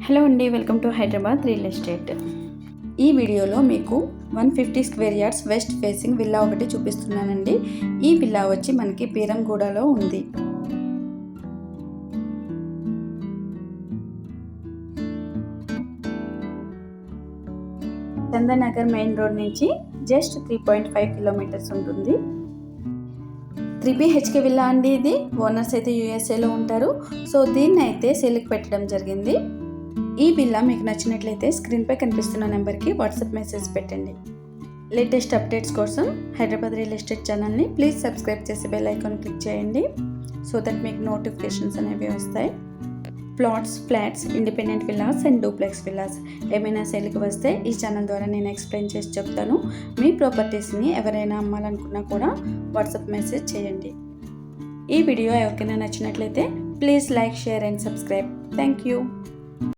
Hello అండి, welcome to Hyderabad real estate. ఈ వీడియోలో మీకు 150 square yards west facing villa ఒకటి చూపిస్తున్నానండి. ఈ విల్లా వచ్చి మనకి పీరంగూడలో ఉంది. చందనగర్ మెయిన్ రోడ్ నుంచి జస్ట్ 3.5 కిలోమీటర్స్ ఉంటుంది. 3 BHK విల్లా అండి ఇది. ఓనర్స్ అయితే యూఎస్ఏలో ఉంటారు. సో దీన్ని అయితే సేల్కి పెట్టడం జరిగింది. ఈ విల్లా మీకు నచ్చినట్లయితే స్క్రీన్పై కనిపిస్తున్న నెంబర్కి వాట్సాప్ మెసేజ్ పెట్టండి. లేటెస్ట్ అప్డేట్స్ కోసం హైదరాబాద్ రియల్ ఎస్టేట్ ఛానల్ని ప్లీజ్ సబ్స్క్రైబ్ చేసి బెల్ ఐకాన్ క్లిక్ చేయండి. సో దట్ మీకు నోటిఫికేషన్స్ అనేవి వస్తాయి. Plots, flats, independent villas and duplex villas ఏమైనా సేల్కి వస్తే ఈ ఛానల్ ద్వారా నేను ఎక్స్ప్లెయిన్ చేసి చెప్తాను. మీ ప్రాపర్టీస్ని ఎవరైనా అమ్మాలనుకున్నా కూడా వాట్సాప్ మెసేజ్ చేయండి. ఈ వీడియో ఎవరికైనా నచ్చినట్లయితే please like, share and subscribe. Thank you.